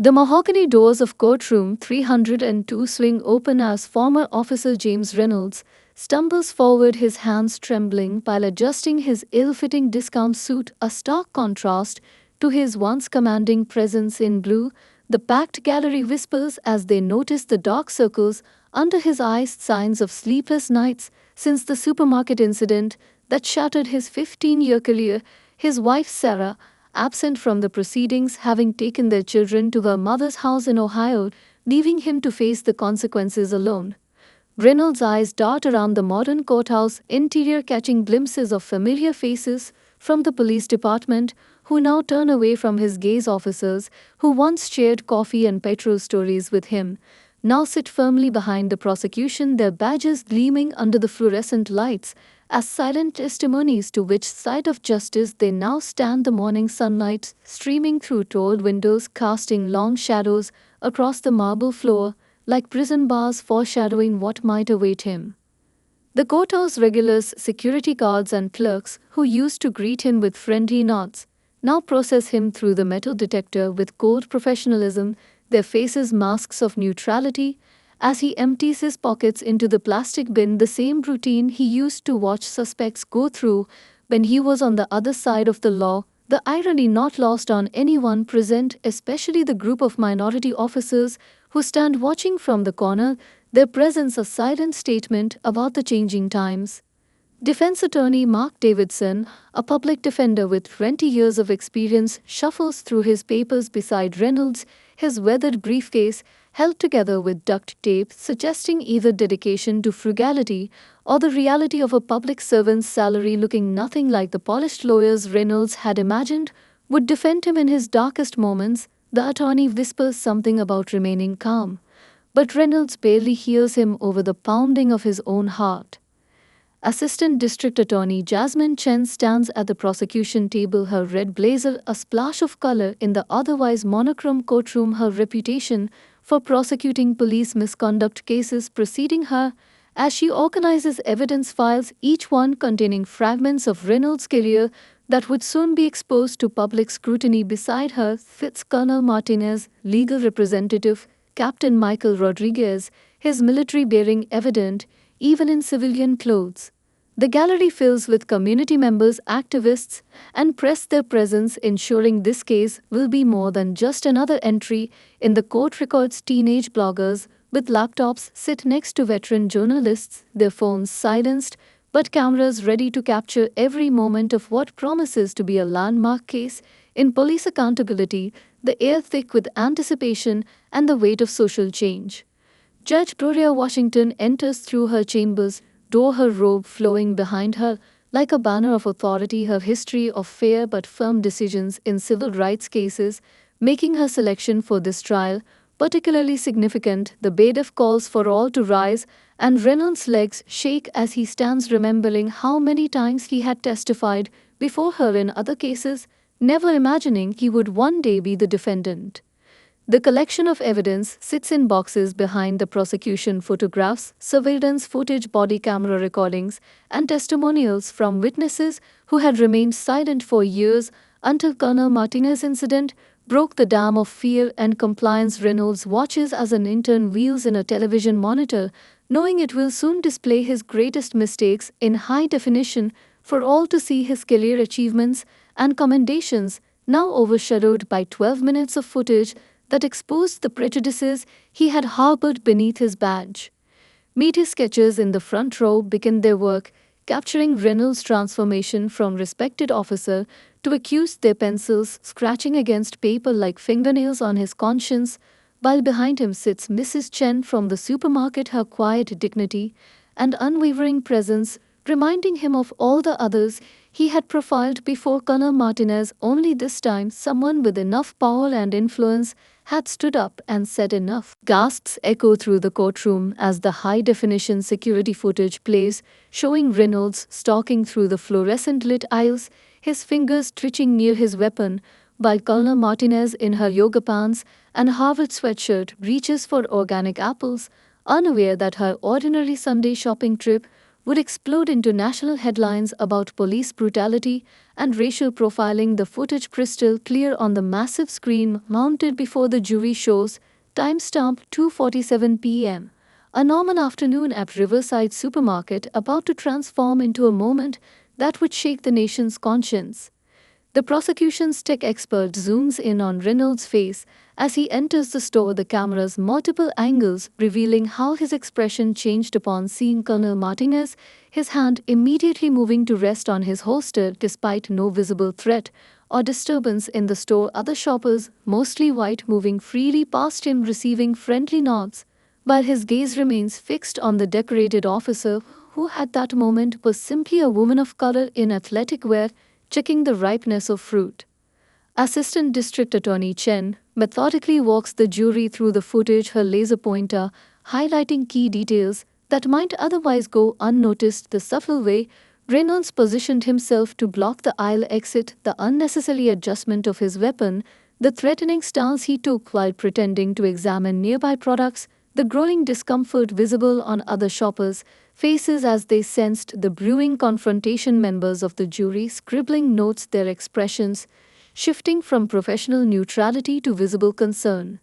The mahogany doors of courtroom 302 swing open as former officer James Reynolds stumbles forward, his hands trembling while adjusting his ill-fitting discount suit, a stark contrast to his once commanding presence in blue. The packed gallery whispers as they notice the dark circles under his eyes, signs of sleepless nights since the supermarket incident that shattered his 15-year career. His wife Sarah, absent from the proceedings, having taken their children to her mother's house in Ohio, leaving him to face the consequences alone. Reynolds' eyes dart around the modern courthouse interior, catching glimpses of familiar faces from the police department who now turn away from his gaze. Officers who once shared coffee and petrol stories with him now sit firmly behind the prosecution, their badges gleaming under the fluorescent lights as silent testimonies to which side of justice they now stand. The morning sunlight streaming through tall windows, casting long shadows across the marble floor like prison bars foreshadowing what might await him. The courthouse regulars, security guards and clerks who used to greet him with friendly nods now process him through the metal detector with cold professionalism, their faces masks of neutrality, as he empties his pockets into the plastic bin, the same routine he used to watch suspects go through when he was on the other side of the law. The irony not lost on anyone present, especially the group of minority officers who stand watching from the corner, their presence a silent statement about the changing times. Defense attorney Mark Davidson, a public defender with 20 years of experience, shuffles through his papers beside Reynolds, his weathered briefcase held together with duct tape, suggesting either dedication to frugality or the reality of a public servant's salary. Looking nothing like the polished lawyers Reynolds had imagined would defend him in his darkest moments, the attorney whispers something about remaining calm, but Reynolds barely hears him over the pounding of his own heart. Assistant District Attorney Jasmine Chen stands at the prosecution table, her red blazer a splash of color in the otherwise monochrome courtroom, her reputation for prosecuting police misconduct cases preceding her as she organizes evidence files, each one containing fragments of Reynolds' career that would soon be exposed to public scrutiny. Beside her sits Colonel Martinez, legal representative, Captain Michael Rodriguez, his military bearing evident even in civilian clothes. The gallery fills with community members, activists, and press, their presence ensuring this case will be more than just another entry in the court records. Teenage bloggers with laptops sit next to veteran journalists, their phones silenced, but cameras ready to capture every moment of what promises to be a landmark case in police accountability, the air thick with anticipation and the weight of social change. Judge Gloria Washington enters through her chambers door, her robe flowing behind her like a banner of authority, her history of fair but firm decisions in civil rights cases making her selection for this trial particularly significant. The bailiff calls for all to rise, and Reynolds' legs shake as he stands, remembering how many times he had testified before her in other cases, never imagining he would one day be the defendant. The collection of evidence sits in boxes behind the prosecution: photographs, surveillance footage, body camera recordings, and testimonials from witnesses who had remained silent for years until Colonel Martinez's incident broke the dam of fear and compliance. Reynolds watches as an intern wheels in a television monitor, knowing it will soon display his greatest mistakes in high definition for all to see. His career achievements and commendations now overshadowed by 12 minutes of footage that exposed the prejudices he had harbored beneath his badge. Media sketches in the front row begin their work, capturing Reynolds' transformation from respected officer to accused, their pencils scratching against paper like fingernails on his conscience, while behind him sits Mrs. Chen from the supermarket, her quiet dignity and unwavering presence reminding him of all the others he had profiled before. Colonel Martinez, only this time someone with enough power and influence, had stood up and said enough. Gasps echo through the courtroom as the high-definition security footage plays, showing Reynolds stalking through the fluorescent-lit aisles, his fingers twitching near his weapon, while Colonel Martinez, in her yoga pants and Harvard sweatshirt, reaches for organic apples, unaware that her ordinary Sunday shopping trip would explode into national headlines about police brutality and racial profiling. The footage crystal clear on the massive screen mounted before the jury shows timestamp 2:47 p.m. A normal afternoon at Riverside Supermarket about to transform into a moment that would shake the nation's conscience. The prosecution's tech expert zooms in on Reynolds' face as he enters the store, the camera's multiple angles revealing how his expression changed upon seeing Colonel Martinez, his hand immediately moving to rest on his holster despite no visible threat or disturbance in the store. Other shoppers, mostly white, moving freely past him, receiving friendly nods, while his gaze remains fixed on the decorated officer who at that moment was simply a woman of color in athletic wear checking the ripeness of fruit. Assistant District Attorney Chen methodically walks the jury through the footage, her laser pointer highlighting key details that might otherwise go unnoticed. The subtle way Reynolds positioned himself to block the aisle exit, the unnecessary adjustment of his weapon, the threatening stance he took while pretending to examine nearby products, the growing discomfort visible on other shoppers' faces as they sensed the brewing confrontation. Members of the jury scribbling notes, their expressions shifting from professional neutrality to visible concern.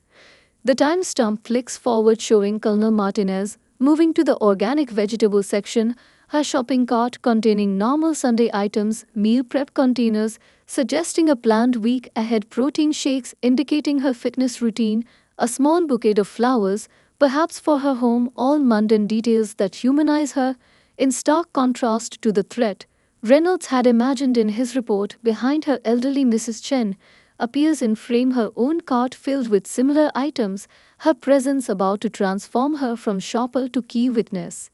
The timestamp flicks forward, showing Colonel Martinez moving to the organic vegetable section, her shopping cart containing normal Sunday items, meal prep containers suggesting a planned week ahead, protein shakes indicating her fitness routine, a small bouquet of flowers, perhaps for her home, all mundane details that humanize her. In stark contrast to the threat Reynolds had imagined in his report, behind her elderly Mrs. Chen appears in frame, her own cart filled with similar items, her presence about to transform her from shopper to key witness.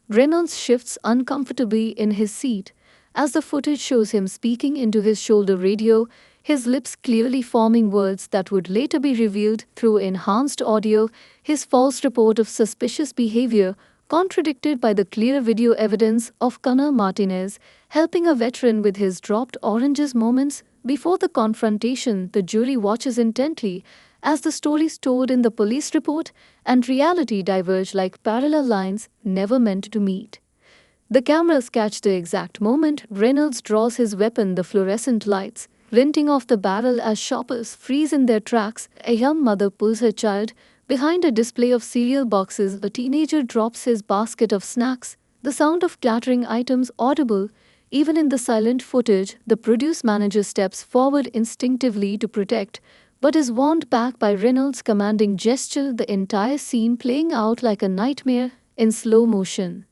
Reynolds shifts uncomfortably in his seat as the footage shows him speaking into his shoulder radio, his lips clearly forming words that would later be revealed through enhanced audio, his false report of suspicious behavior contradicted by the clear video evidence of Colonel Martinez helping a veteran with his dropped oranges. Moments before the confrontation, the jury watches intently as the stories told in the police report and reality diverge like parallel lines never meant to meet. The cameras catch the exact moment Reynolds draws his weapon, the fluorescent lights glinting off the barrel as shoppers freeze in their tracks. A young mother pulls her child behind a display of cereal boxes. A teenager drops his basket of snacks, the sound of clattering items audible even in the silent footage. The produce manager steps forward instinctively to protect, but is warned back by Reynolds' commanding gesture, the entire scene playing out like a nightmare in slow motion.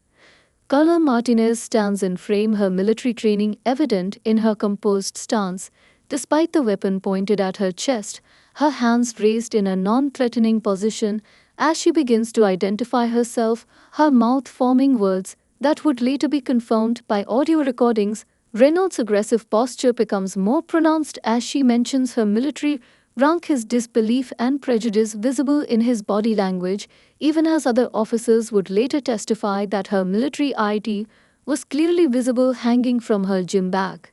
Colonel Martinez stands in frame, her military training evident in her composed stance, despite the weapon pointed at her chest, her hands raised in a non-threatening position as she begins to identify herself, her mouth forming words that would later be confirmed by audio recordings. Reynolds' aggressive posture becomes more pronounced as she mentions her military rank, his disbelief and prejudice visible in his body language, even as other officers would later testify that her military ID was clearly visible hanging from her gym bag.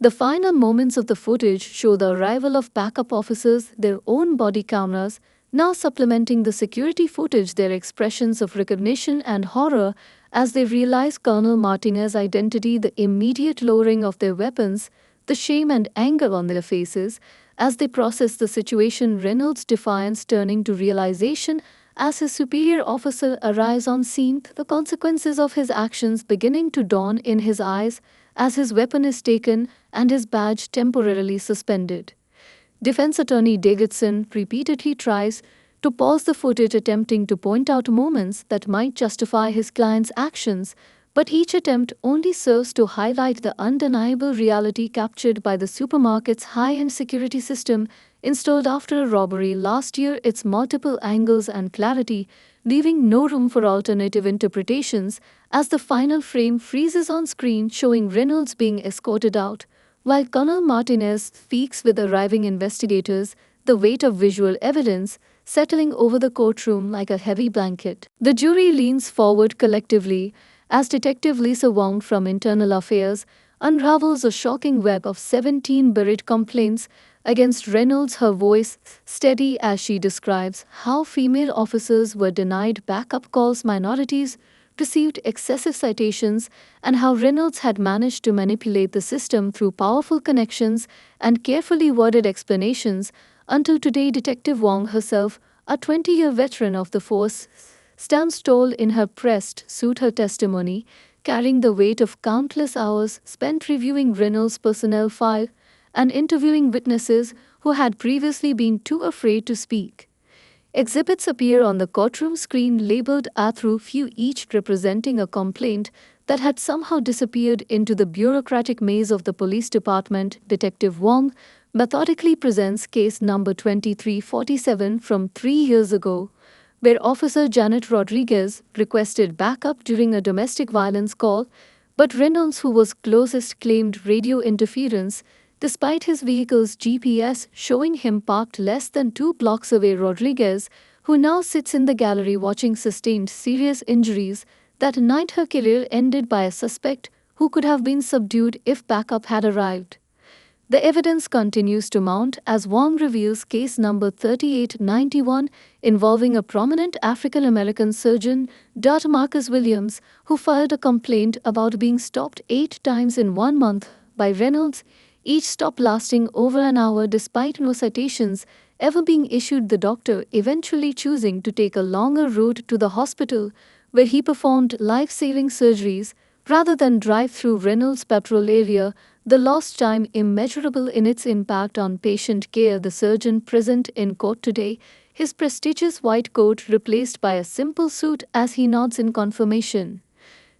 The final moments of the footage show the arrival of backup officers, their own body cameras now supplementing the security footage, their expressions of recognition and horror as they realize Colonel Martinez's identity, the immediate lowering of their weapons, the shame and anger on their faces as they process the situation. Reynolds' defiance turning to realization as his superior officer arrives on scene, the consequences of his actions beginning to dawn in his eyes as his weapon is taken and his badge temporarily suspended. Defense attorney Davidson repeatedly tries to pause the footage, attempting to point out moments that might justify his client's actions, but each attempt only serves to highlight the undeniable reality captured by the supermarket's high-end security system installed after a robbery last year, its multiple angles and clarity leaving no room for alternative interpretations as the final frame freezes on screen showing Reynolds being escorted out, while Colonel Martinez speaks with arriving investigators, the weight of visual evidence settling over the courtroom like a heavy blanket. The jury leans forward collectively as Detective Lisa Wong from Internal Affairs unravels a shocking web of 17 buried complaints against Reynolds, her voice steady as she describes how female officers were denied backup calls, minorities received excessive citations, and how Reynolds had managed to manipulate the system through powerful connections and carefully worded explanations, until today Detective Wong herself, a 20-year veteran of the force, stands tall in her pressed suit, her testimony carrying the weight of countless hours spent reviewing Reynolds' personnel file and interviewing witnesses who had previously been too afraid to speak. Exhibits appear on the courtroom screen labeled A through few, each representing a complaint that had somehow disappeared into the bureaucratic maze of the police department. Detective Wong methodically presents case number 2347 from 3 years ago, where Officer Janet Rodriguez requested backup during a domestic violence call, but Reynolds, who was closest, claimed radio interference despite his vehicle's GPS showing him parked less than 2 blocks away. Rodriguez, who now sits in the gallery watching, sustained serious injuries that night. Her career ended by a suspect who could have been subdued if backup had arrived. The evidence continues to mount as Wong reveals case number 3891 involving a prominent African American surgeon, Dr. Marcus Williams, who filed a complaint about being stopped 8 times in 1 month by Reynolds, each stop lasting over an hour despite no citations ever being issued. The doctor eventually choosing to take a longer route to the hospital where he performed life-saving surgeries rather than drive through Reynolds' patrol area, the lost time immeasurable in its impact on patient care. The surgeon present in court today, his prestigious white coat replaced by a simple suit as he nods in confirmation.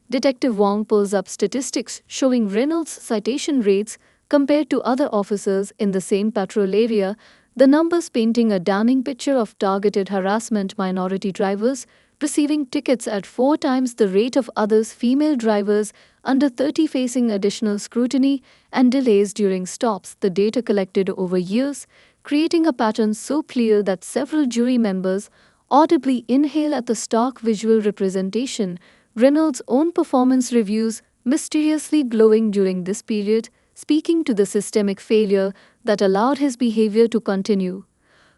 Detective Wong pulls up statistics showing Reynolds' citation rates compared to other officers in the same patrol area, the numbers painting a damning picture of targeted harassment. Minority drivers receiving tickets at 4 times the rate of others, female drivers under 30 facing additional scrutiny and delays during stops. The data collected over years, creating a pattern so clear that several jury members audibly inhale at the stark visual representation. Reynolds' own performance reviews mysteriously glowing during this period, speaking to the systemic failure that allowed his behavior to continue.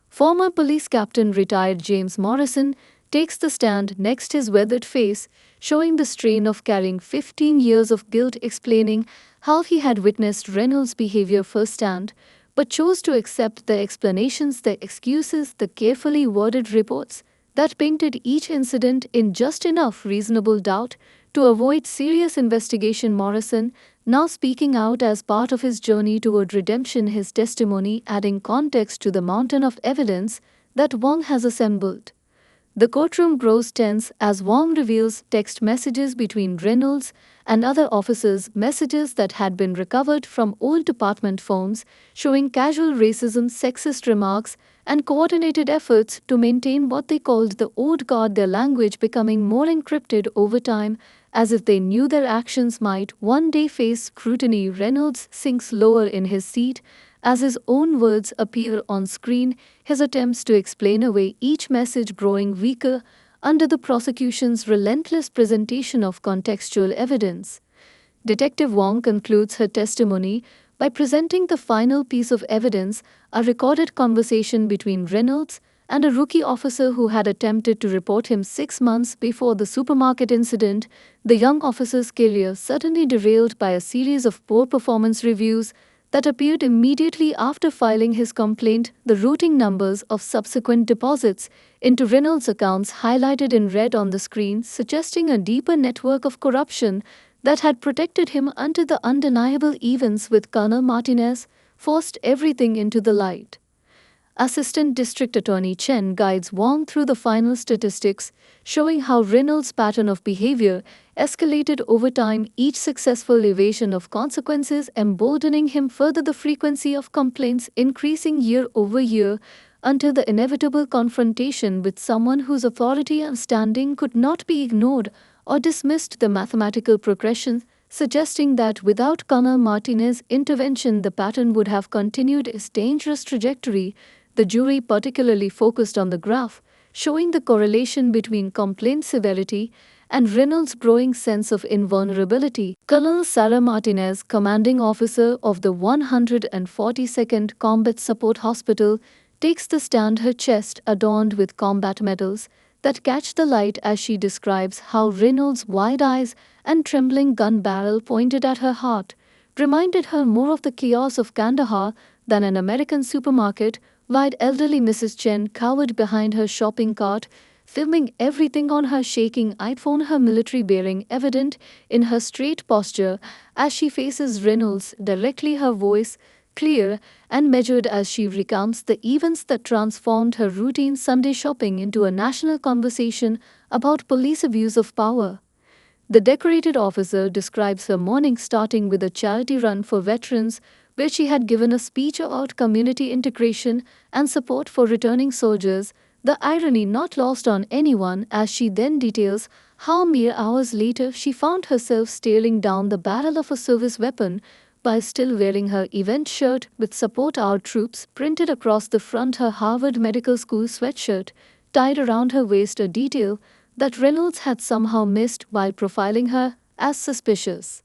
Former police captain retired James Morrison takes the stand next, his weathered face showing the strain of carrying 15 years of guilt, explaining how he had witnessed Reynolds' behavior firsthand, but chose to accept the explanations, the excuses, the carefully worded reports that painted each incident in just enough reasonable doubt to avoid serious investigation. Morrison, now speaking out as part of his journey toward redemption, his testimony adding context to the mountain of evidence that Wong has assembled. The courtroom grows tense as Wong reveals text messages between Reynolds and other officers, messages that had been recovered from old department phones, showing casual racism, sexist remarks, and coordinated efforts to maintain what they called the old guard, their language becoming more encrypted over time, as if they knew their actions might one day face scrutiny. Reynolds sinks lower in his seat as his own words appear on screen, his attempts to explain away each message growing weaker under the prosecution's relentless presentation of contextual evidence. Detective Wong concludes her testimony by presenting the final piece of evidence, a recorded conversation between Reynolds and a rookie officer who had attempted to report him 6 months before the supermarket incident. The young officer's career suddenly derailed by a series of poor performance reviews that appeared immediately after filing his complaint. The routing numbers of subsequent deposits into Reynolds' accounts highlighted in red on the screen, suggesting a deeper network of corruption that had protected him until the undeniable events with Colonel Martinez forced everything into the light. Assistant District Attorney Chen guides Wong through the final statistics, showing how Reynolds' pattern of behavior escalated over time, each successful evasion of consequences emboldening him further, the frequency of complaints increasing year over year until the inevitable confrontation with someone whose authority and standing could not be ignored or dismissed. The mathematical progression suggesting that without Colonel Martinez's intervention the pattern would have continued its dangerous trajectory. The jury particularly focused on the graph, showing the correlation between complaint severity and Reynolds' growing sense of invulnerability. Colonel Sarah Martinez, commanding officer of the 142nd Combat Support Hospital, takes the stand, her chest adorned with combat medals that catch the light as she describes how Reynolds' wide eyes and trembling gun barrel pointed at her heart reminded her more of the chaos of Kandahar than an American supermarket, while elderly Mrs. Chen cowered behind her shopping cart, filming everything on her shaking iPhone, her military bearing evident in her straight posture as she faces Reynolds directly, her voice clear and measured as she recounts the events that transformed her routine Sunday shopping into a national conversation about police abuse of power. The decorated officer describes her morning starting with a charity run for veterans, where she had given a speech about community integration and support for returning soldiers, the irony not lost on anyone as she then details how mere hours later she found herself staring down the barrel of a service weapon while still wearing her event shirt with "Support Our Troops" printed across the front, her Harvard Medical School sweatshirt tied around her waist, a detail that Reynolds had somehow missed while profiling her as suspicious.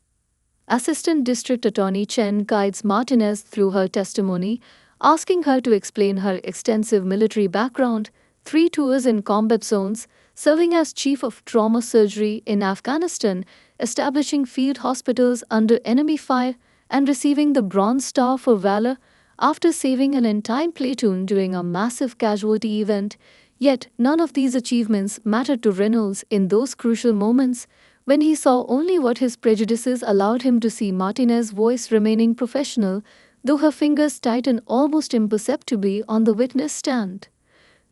Assistant District Attorney Chen guides Martinez through her testimony, asking her to explain her extensive military background, 3 tours in combat zones, serving as chief of trauma surgery in Afghanistan, establishing field hospitals under enemy fire, and receiving the Bronze Star for Valor after saving an entire platoon during a massive casualty event. Yet none of these achievements mattered to Reynolds in those crucial moments when he saw only what his prejudices allowed him to see. Martinez's voice remaining professional, though her fingers tightened almost imperceptibly on the witness stand.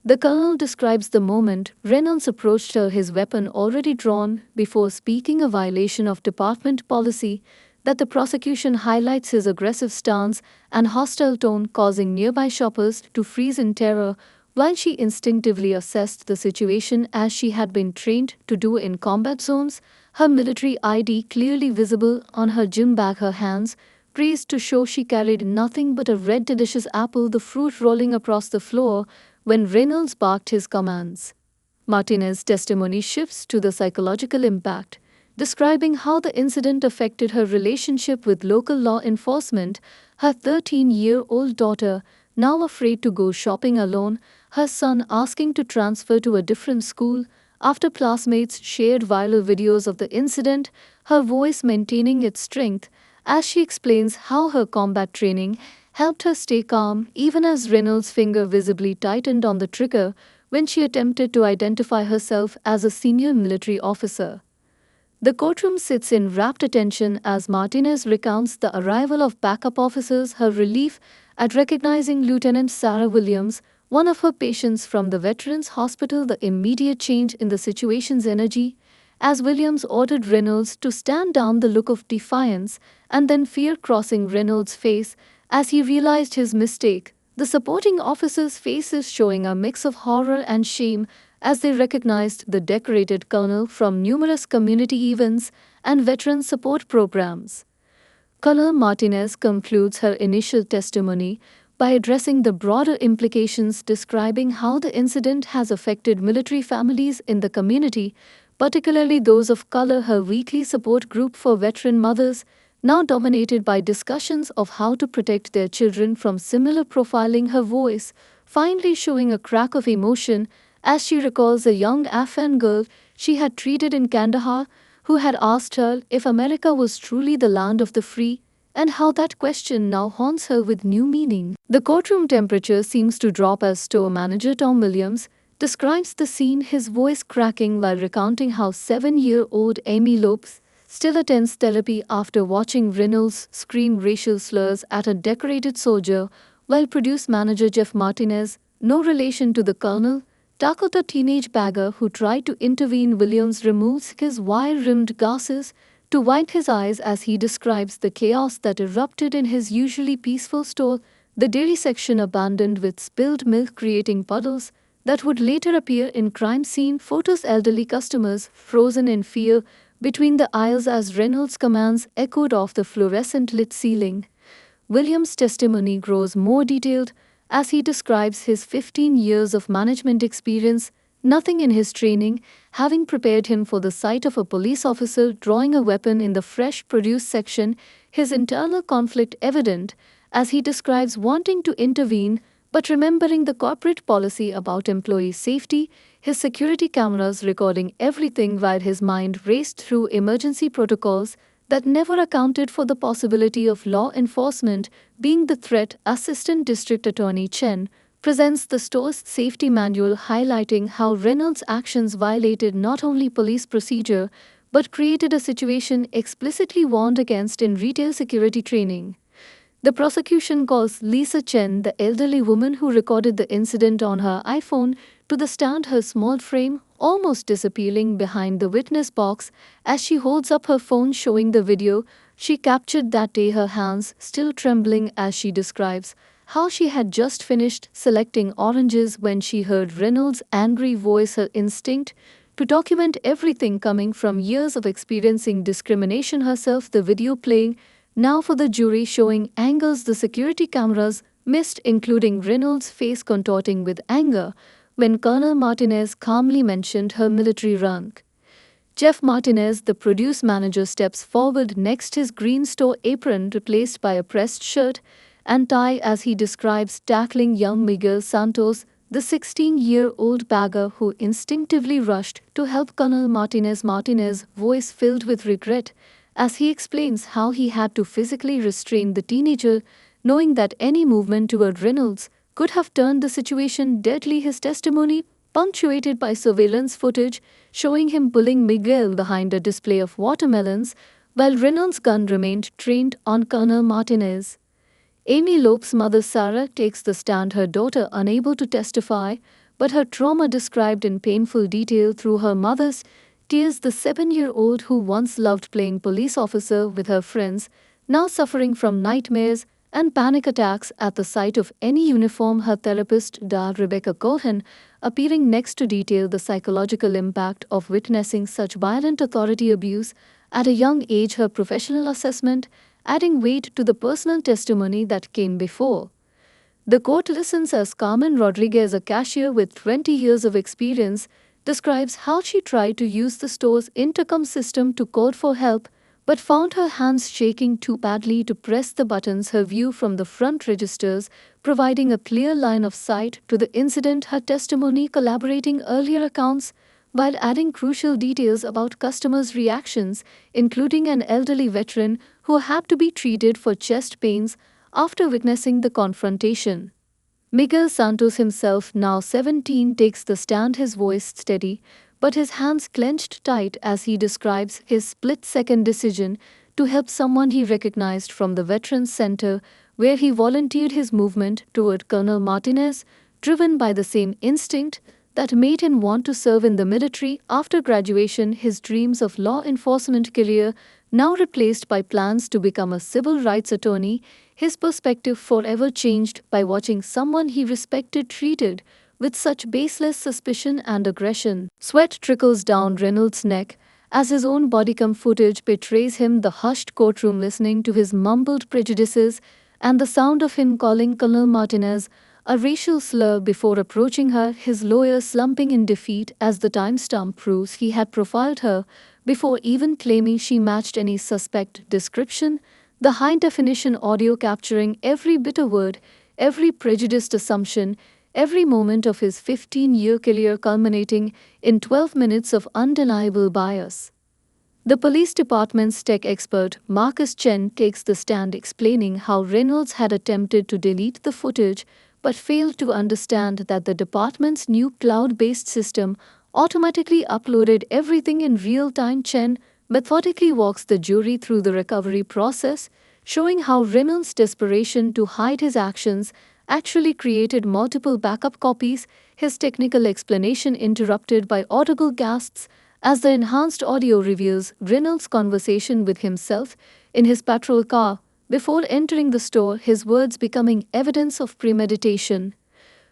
The colonel describes the moment Reynolds approached her, his weapon already drawn, before speaking, a violation of department policy that the prosecution highlights his aggressive stance and hostile tone, causing nearby shoppers to freeze in terror while she instinctively assessed the situation as she had been trained to do in combat zones, her military ID clearly visible on her gym bag, her hands raised to show she carried nothing but a red delicious apple, the fruit rolling across the floor when Reynolds barked his commands. Martinez's testimony shifts to the psychological impact, describing how the incident affected her relationship with local law enforcement, her 13-year-old daughter now afraid to go shopping alone, her son asking to transfer to a different school after classmates shared viral videos of the incident, her voice maintaining its strength as she explains how her combat training helped her stay calm even as Reynolds' finger visibly tightened on the trigger when she attempted to identify herself as a senior military officer. The courtroom sits in rapt attention as Martinez recounts the arrival of backup officers, her relief at recognizing Lieutenant Sarah Williams, one of her patients from the Veterans Hospital, the immediate change in the situation's energy, as Williams ordered Reynolds to stand down, the look of defiance and then fear crossing Reynolds' face as he realized his mistake, the supporting officers' faces showing a mix of horror and shame as they recognized the decorated colonel from numerous community events and veteran support programs. Colonel Martinez concludes her initial testimony by addressing the broader implications, describing how the incident has affected military families in the community, particularly those of color, her weekly support group for veteran mothers, now dominated by discussions of how to protect their children from similar profiling, her voice finally showing a crack of emotion as she recalls a young Afghan girl she had treated in Kandahar who had asked her if America was truly the land of the free, and how that question now haunts her with new meaning. The courtroom temperature seems to drop as store manager Tom Williams describes the scene, his voice cracking while recounting how 7-year-old Amy Lopes still attends therapy after watching Reynolds scream racial slurs at a decorated soldier, while produce manager Jeff Martinez, no relation to the colonel, tackled a teenage bagger who tried to intervene. Williams removes his wire-rimmed glasses to wipe his eyes as he describes the chaos that erupted in his usually peaceful store, the dairy section abandoned with spilled milk creating puddles that would later appear in crime scene photos, elderly customers frozen in fear between the aisles as Reynolds' commands echoed off the fluorescent lit ceiling. Williams' testimony grows more detailed as he describes his 15 years of management experience, nothing in his training having prepared him for the sight of a police officer drawing a weapon in the fresh produce section, his internal conflict evident as he describes wanting to intervene But remembering the corporate policy about employee safety, his security cameras recording everything while his mind raced through emergency protocols that never accounted for the possibility of law enforcement being the threat, Assistant District Attorney Chen presents the store's safety manual highlighting how Reynolds' actions violated not only police procedure but created a situation explicitly warned against in retail security training. The prosecution calls Lisa Chen, the elderly woman who recorded the incident on her iPhone, to the stand, her small frame almost disappearing behind the witness box as she holds up her phone showing the video she captured that day, her hands still trembling as she describes how she had just finished selecting oranges when she heard Reynolds' angry voice, her instinct to document everything coming from years of experiencing discrimination herself, the video playing now for the jury showing angles the security cameras missed, including Reynolds' face contorting with anger when Colonel Martinez calmly mentioned her military rank. Jeff Martinez, the produce manager, steps forward next, his green store apron replaced by a pressed shirt and tie as he describes tackling young Miguel Santos, the 16-year-old bagger who instinctively rushed to help Colonel Martinez. Martinez, voice filled with regret, as he explains how he had to physically restrain the teenager, knowing that any movement toward Reynolds could have turned the situation deadly. His testimony, punctuated by surveillance footage showing him pulling Miguel behind a display of watermelons while Reynolds' gun remained trained on Colonel Martinez. Amy Lope's mother Sarah takes the stand, her daughter unable to testify, but her trauma described in painful detail through her mother's tears. The 7-year-old who once loved playing police officer with her friends, now suffering from nightmares and panic attacks at the sight of any uniform. Her therapist, Rebecca Cohen, appearing next to detail the psychological impact of witnessing such violent authority abuse at a young age, her professional assessment adding weight to the personal testimony that came before the court listens as Carmen Rodriguez, a cashier with 20 years of experience, describes how she tried to use the store's intercom system to call for help but found her hands shaking too badly to press the buttons. Her view from the front registers providing a clear line of sight to the incident, her testimony collaborating earlier accounts while adding crucial details about customers' reactions, including an elderly veteran who had to be treated for chest pains after witnessing the confrontation. Miguel Santos himself, now 17, takes the stand, his voice steady, but his hands clenched tight as he describes his split-second decision to help someone he recognized from the Veterans Center, where he volunteered his movement toward Colonel Martinez, driven by the same instinct that made him want to serve in the military after graduation. His dreams of law enforcement career now replaced by plans to become a civil rights attorney, his perspective forever changed by watching someone he respected treated with such baseless suspicion and aggression. Sweat trickles down Reynolds' neck as his own bodycam footage betrays him, the hushed courtroom listening to his mumbled prejudices and the sound of him calling Colonel Martinez a racial slur before approaching her, his lawyer slumping in defeat as the timestamp proves he had profiled her before even claiming she matched any suspect description, the high-definition audio capturing every bitter word, every prejudiced assumption, every moment of his 15-year career culminating in 12 minutes of undeniable bias. The police department's tech expert, Marcus Chen, takes the stand explaining how Reynolds had attempted to delete the footage but failed to understand that the department's new cloud-based system automatically uploaded everything in real time. Chen methodically walks the jury through the recovery process, showing how Reynolds' desperation to hide his actions actually created multiple backup copies, his technical explanation interrupted by audible gasps as the enhanced audio reveals Reynolds' conversation with himself in his patrol car before entering the store, his words becoming evidence of premeditation.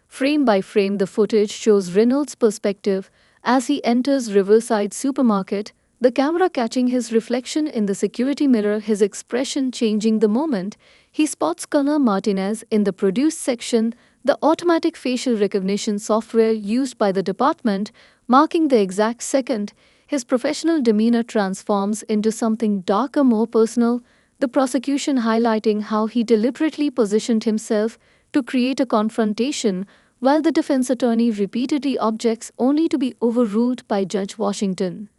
Frame by frame, the footage shows Reynolds' perspective as he enters Riverside Supermarket, the camera catching his reflection in the security mirror, his expression changing the moment he spots Colonel Martinez in the produce section, the automatic facial recognition software used by the department marking the exact second his professional demeanor transforms into something darker, more personal, the prosecution highlighting how he deliberately positioned himself to create a confrontation, while the defense attorney repeatedly objects only to be overruled by Judge Washington.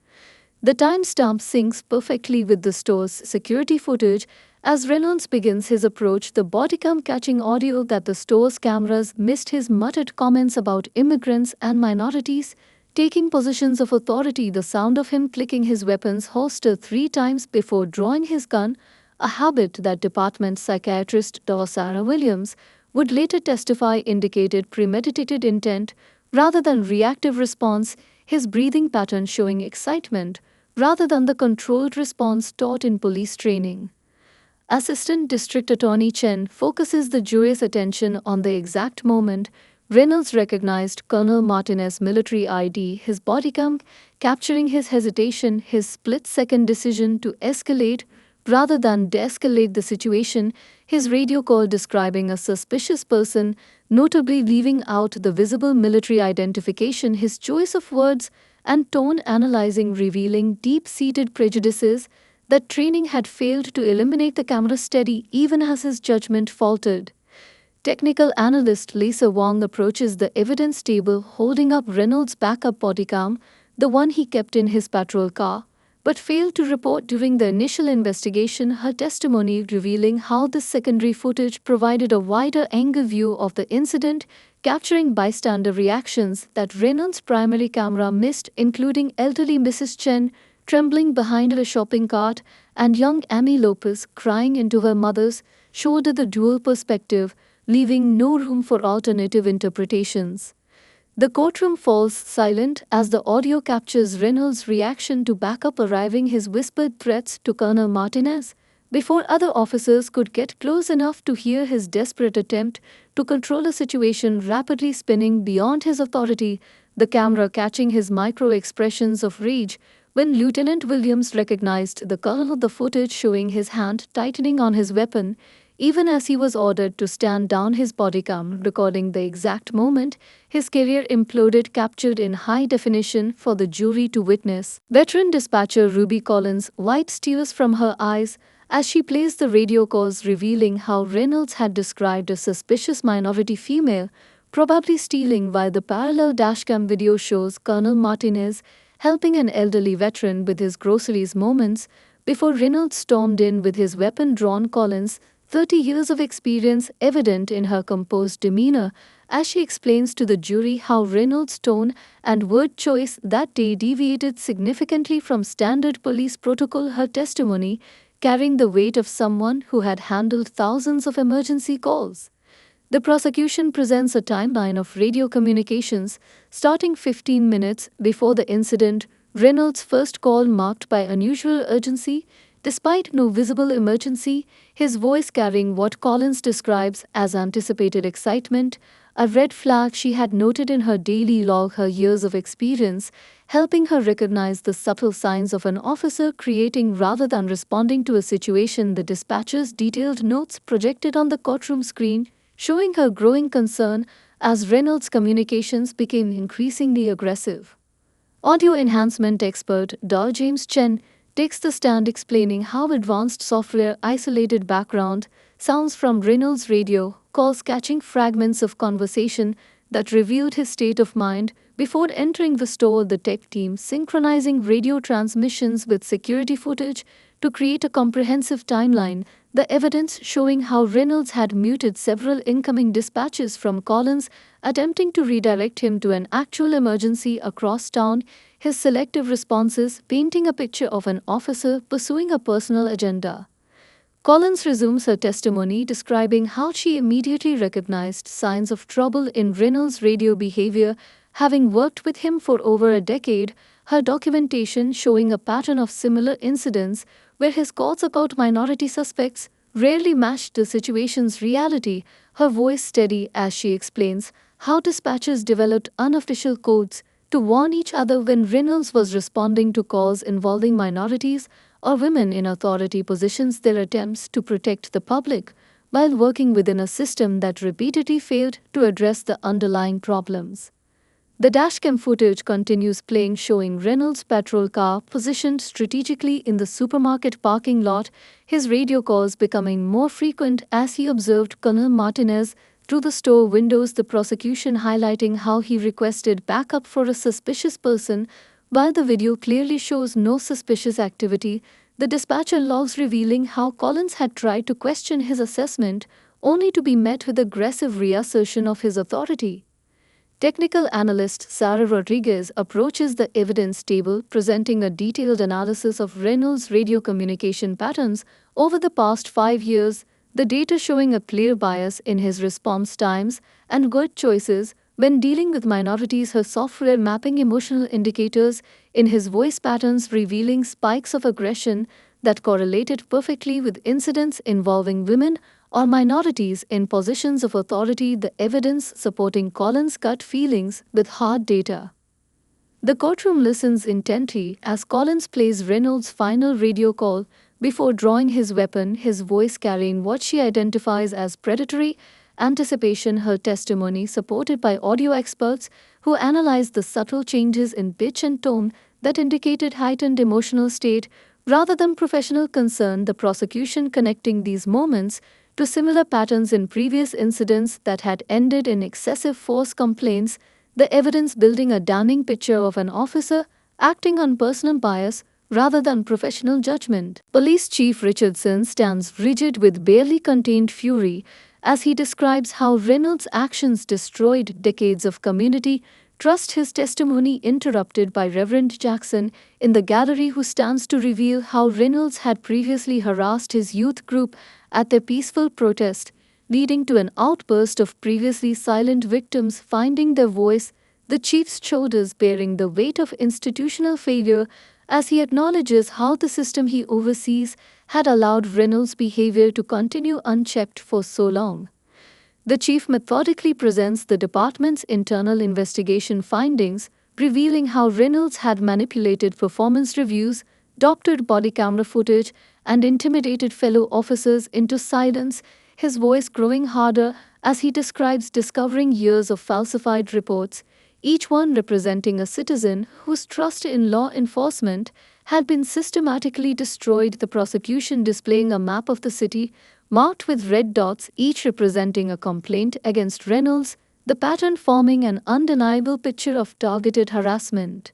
The timestamp syncs perfectly with the store's security footage as Reynolds begins his approach, the bodycam catching audio that the store's cameras missed his muttered comments about immigrants and minorities, taking positions of authority, the sound of him clicking his weapon's holster 3 times before drawing his gun, a habit that department psychiatrist Dr. Sarah Williams would later testify indicated premeditated intent rather than reactive response, his breathing pattern showing excitement rather than the controlled response taught in police training. Assistant District Attorney Chen focuses the jury's attention on the exact moment Reynolds recognized Colonel Martinez's military ID, his bodycam capturing his hesitation, his split-second decision to escalate rather than de-escalate the situation, his radio call describing a suspicious person, notably leaving out the visible military identification, his choice of words and tone analyzing revealing deep-seated prejudices that training had failed to eliminate, the camera steady even as his judgment faltered. Technical analyst Lisa Wong approaches the evidence table holding up Reynolds' backup bodycam, the one he kept in his patrol car, but failed to report during the initial investigation, her testimony revealing how this secondary footage provided a wider angle view of the incident, capturing bystander reactions that Reynolds' primary camera missed, including elderly Mrs. Chen trembling behind a shopping cart and young Amy Lopez crying into her mother's shoulder, the dual perspective, leaving no room for alternative interpretations. The courtroom falls silent as the audio captures Reynolds' reaction to backup arriving, his whispered threats to Colonel Martinez, before other officers could get close enough to hear, his desperate attempt to control a situation rapidly spinning beyond his authority, the camera catching his micro-expressions of rage when Lieutenant Williams recognized the colonel, the footage showing his hand tightening on his weapon, even as he was ordered to stand down, his bodycam recording the exact moment his career imploded, captured in high definition for the jury to witness. Veteran dispatcher Ruby Collins wipes tears from her eyes as she plays the radio calls revealing how Reynolds had described a suspicious minority female, probably stealing, while the parallel dashcam video shows Colonel Martinez helping an elderly veteran with his groceries moments before Reynolds stormed in with his weapon drawn. Collins, 30 years of experience evident in her composed demeanor as she explains to the jury how Reynolds' tone and word choice that day deviated significantly from standard police protocol, her testimony carrying the weight of someone who had handled thousands of emergency calls. The prosecution presents a timeline of radio communications starting 15 minutes before the incident, Reynolds' first call marked by unusual urgency. Despite no visible emergency, his voice carrying what Collins describes as anticipated excitement, a red flag she had noted in her daily log, her years of experience, helping her recognize the subtle signs of an officer creating rather than responding to a situation. The dispatcher's detailed notes projected on the courtroom screen, showing her growing concern as Reynolds' communications became increasingly aggressive. Audio enhancement expert Dr. James Chen takes the stand explaining how advanced software isolated background sounds from Reynolds' radio calls, catching fragments of conversation that revealed his state of mind before entering the store, the tech team synchronizing radio transmissions with security footage to create a comprehensive timeline, the evidence showing how Reynolds had muted several incoming dispatches from Collins, attempting to redirect him to an actual emergency across town, his selective responses painting a picture of an officer pursuing a personal agenda. Collins resumes her testimony describing how she immediately recognized signs of trouble in Reynolds' radio behavior, having worked with him for over a decade, her documentation showing a pattern of similar incidents where his calls about minority suspects rarely matched the situation's reality, her voice steady as she explains how dispatchers developed unofficial codes to warn each other when Reynolds was responding to calls involving minorities or women in authority positions, their attempts to protect the public while working within a system that repeatedly failed to address the underlying problems. The dashcam footage continues playing, showing Reynolds' patrol car positioned strategically in the supermarket parking lot, his radio calls becoming more frequent as he observed Colonel Martinez through the store windows, the prosecution highlighting how he requested backup for a suspicious person. While the video clearly shows no suspicious activity, the dispatcher logs revealing how Collins had tried to question his assessment, only to be met with aggressive reassertion of his authority. Technical analyst Sarah Rodriguez approaches the evidence table, presenting a detailed analysis of Reynolds' radio communication patterns over the past 5 years, the data showing a clear bias in his response times and word choices when dealing with minorities. Her software mapping emotional indicators in his voice patterns, revealing spikes of aggression that correlated perfectly with incidents involving women or minorities in positions of authority, the evidence supporting Collins' gut feelings with hard data. The courtroom listens intently as Collins plays Reynolds' final radio call before drawing his weapon, his voice carrying what she identifies as predatory anticipation. Her testimony, supported by audio experts who analyzed the subtle changes in pitch and tone that indicated heightened emotional state rather than professional concern, the prosecution connecting these moments to similar patterns in previous incidents that had ended in excessive force complaints, the evidence building a damning picture of an officer acting on personal bias rather than professional judgment. Police Chief Richardson stands rigid with barely contained fury as he describes how Reynolds' actions destroyed decades of community trust. His testimony interrupted by Reverend Jackson in the gallery, who stands to reveal how Reynolds had previously harassed his youth group at their peaceful protest, leading to an outburst of previously silent victims finding their voice, the chief's shoulders bearing the weight of institutional failure as he acknowledges how the system he oversees had allowed Reynolds' behavior to continue unchecked for so long. The chief methodically presents the department's internal investigation findings, revealing how Reynolds had manipulated performance reviews, doctored body camera footage, and intimidated fellow officers into silence, his voice growing harder as he describes discovering years of falsified reports, each one representing a citizen whose trust in law enforcement had been systematically destroyed. The prosecution displaying a map of the city marked with red dots, each representing a complaint against Reynolds, the pattern forming an undeniable picture of targeted harassment.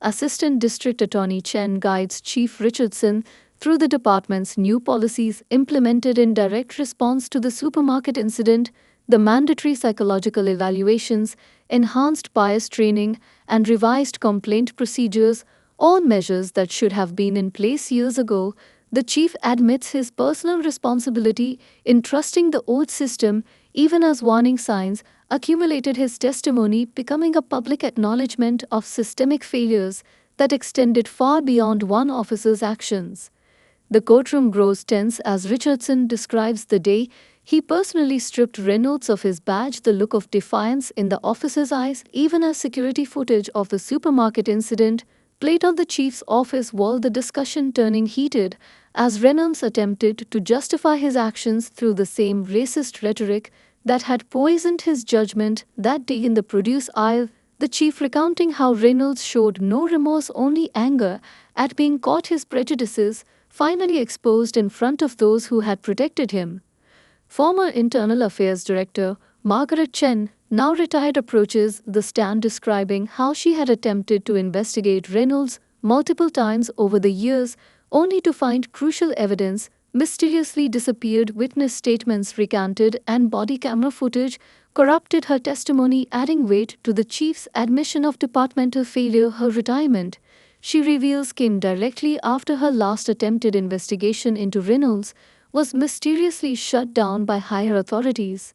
Assistant District Attorney Chen guides Chief Richardson through the department's new policies implemented in direct response to the supermarket incident, the mandatory psychological evaluations, enhanced bias training, and revised complaint procedures, all measures that should have been in place years ago. The chief admits his personal responsibility in trusting the old system, even as warning signs accumulated. His testimony becoming a public acknowledgement of systemic failures that extended far beyond one officer's actions. The courtroom grows tense as Richardson describes the day he personally stripped Reynolds of his badge, the look of defiance in the officer's eyes, even as security footage of the supermarket incident played on the chief's office wall, the discussion turning heated as Reynolds attempted to justify his actions through the same racist rhetoric that had poisoned his judgment that day in the produce aisle, the chief recounting how Reynolds showed no remorse, only anger at being caught, his prejudices finally exposed in front of those who had protected him. Former Internal Affairs Director Margaret Chen, now retired, approaches the stand describing how she had attempted to investigate Reynolds multiple times over the years, only to find crucial evidence mysteriously disappeared, witness statements recanted, and body camera footage corrupted. Her testimony adding weight to the chief's admission of departmental failure. Her retirement, she reveals, came directly after her last attempted investigation into Reynolds was mysteriously shut down by higher authorities.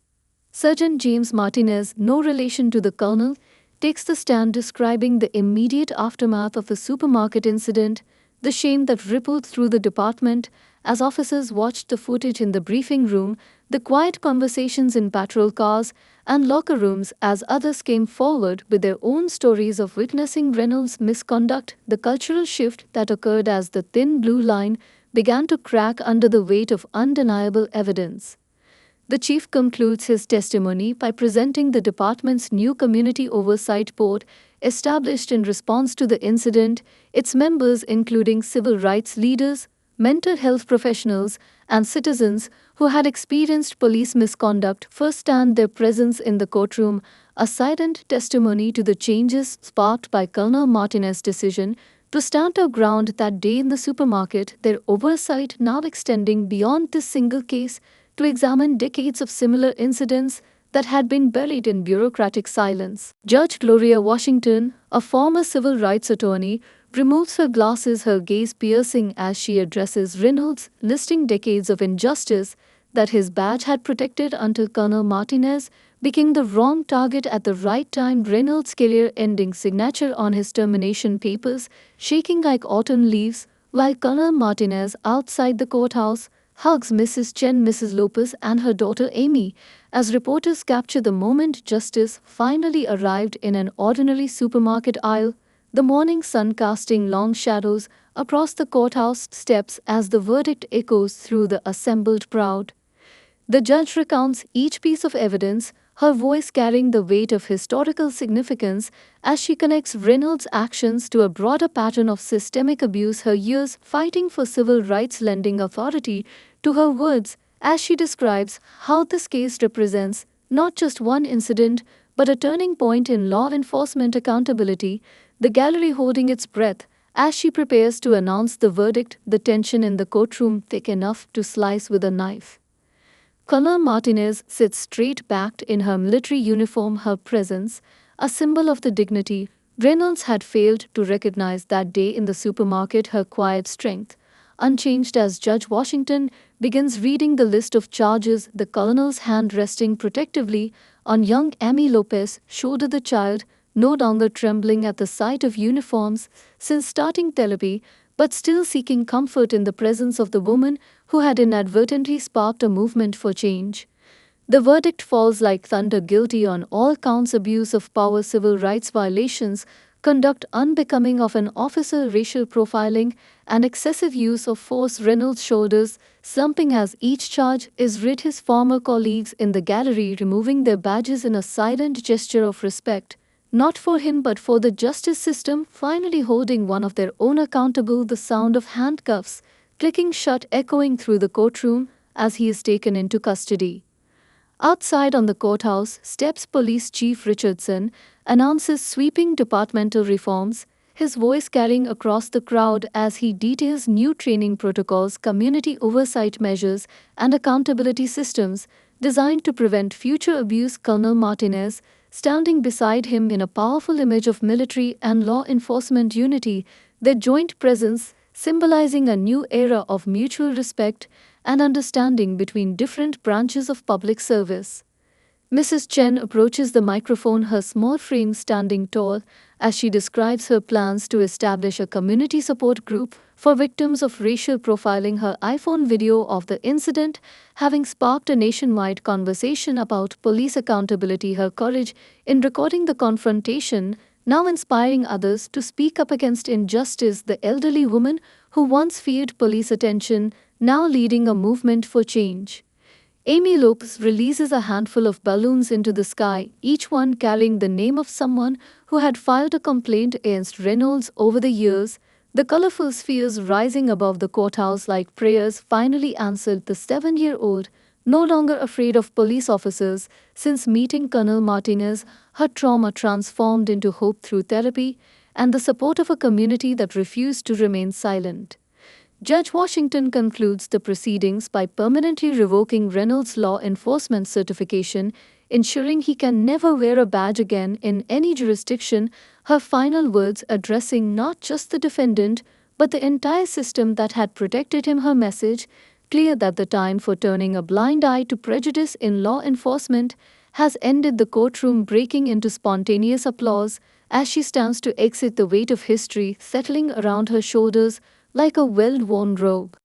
Sergeant James Martinez, no relation to the colonel, takes the stand describing the immediate aftermath of the supermarket incident, the shame that rippled through the department as officers watched the footage in the briefing room, the quiet conversations in patrol cars and locker rooms as others came forward with their own stories of witnessing Reynolds' misconduct, the cultural shift that occurred as the thin blue line began to crack under the weight of undeniable evidence. The chief concludes his testimony by presenting the department's new Community Oversight Board, established in response to the incident, its members including civil rights leaders, mental health professionals, and citizens who had experienced police misconduct firsthand. Their presence in the courtroom, a silent testimony to the changes sparked by Colonel Martinez's decision to stand her ground that day in the supermarket, their oversight now extending beyond this single case to examine decades of similar incidents that had been buried in bureaucratic silence. Judge Gloria Washington, a former civil rights attorney, removes her glasses, her gaze piercing as she addresses Reynolds, listing decades of injustice that his badge had protected until Colonel Martinez became the wrong target at the right time. Reynolds' career-ending signature on his termination papers shaking like autumn leaves, while Colonel Martinez, outside the courthouse, hugs Mrs. Chen, Mrs. Lopez, and her daughter Amy, as reporters capture the moment justice finally arrived in an ordinary supermarket aisle, the morning sun casting long shadows across the courthouse steps as the verdict echoes through the assembled crowd. The judge recounts each piece of evidence, her voice carrying the weight of historical significance as she connects Reynolds' actions to a broader pattern of systemic abuse, her years fighting for civil rights lending authority to her words as she describes how this case represents not just one incident but a turning point in law enforcement accountability, the gallery holding its breath as she prepares to announce the verdict, the tension in the courtroom thick enough to slice with a knife. Colonel Martinez sits straight-backed in her military uniform, her presence, a symbol of the dignity Reynolds had failed to recognize that day in the supermarket, her quiet strength, unchanged as Judge Washington begins reading the list of charges, the colonel's hand resting protectively on young Amy Lopez's shoulder, the child, no longer trembling at the sight of uniforms since starting therapy, but still seeking comfort in the presence of the woman who had inadvertently sparked a movement for change. The verdict falls like thunder: guilty on all counts, abuse of power, civil rights violations, conduct unbecoming of an officer, racial profiling, and excessive use of force. Reynolds' shoulders slumping as each charge is read, his former colleagues in the gallery removing their badges in a silent gesture of respect, not for him but for the justice system finally holding one of their own accountable. The sound of handcuffs clicking shut echoing through the courtroom as he is taken into custody. Outside on the courthouse steps, Police Chief Richardson announces sweeping departmental reforms, his voice carrying across the crowd as he details new training protocols, community oversight measures, and accountability systems designed to prevent future abuse. Colonel Martinez, standing beside him in a powerful image of military and law enforcement unity, their joint presence symbolizing a new era of mutual respect and understanding between different branches of public service. Mrs. Chen approaches the microphone, her small frame standing tall, as she describes her plans to establish a community support group for victims of racial profiling, her iPhone video of the incident having sparked a nationwide conversation about police accountability, her courage in recording the confrontation now inspiring others to speak up against injustice, the elderly woman who once feared police attention now leading a movement for change. Amy Lopez releases a handful of balloons into the sky, each one carrying the name of someone who had filed a complaint against Reynolds over the years, the colorful spheres rising above the courthouse like prayers finally answered. The 7-year-old, no longer afraid of police officers since meeting Colonel Martinez, her trauma transformed into hope through therapy and the support of a community that refused to remain silent. Judge Washington concludes the proceedings by permanently revoking Reynolds' law enforcement certification, ensuring he can never wear a badge again in any jurisdiction, her final words addressing not just the defendant but the entire system that had protected him, her message clear that the time for turning a blind eye to prejudice in law enforcement has ended. The courtroom breaking into spontaneous applause as she stands to exit, the weight of history settling around her shoulders like a well-worn robe.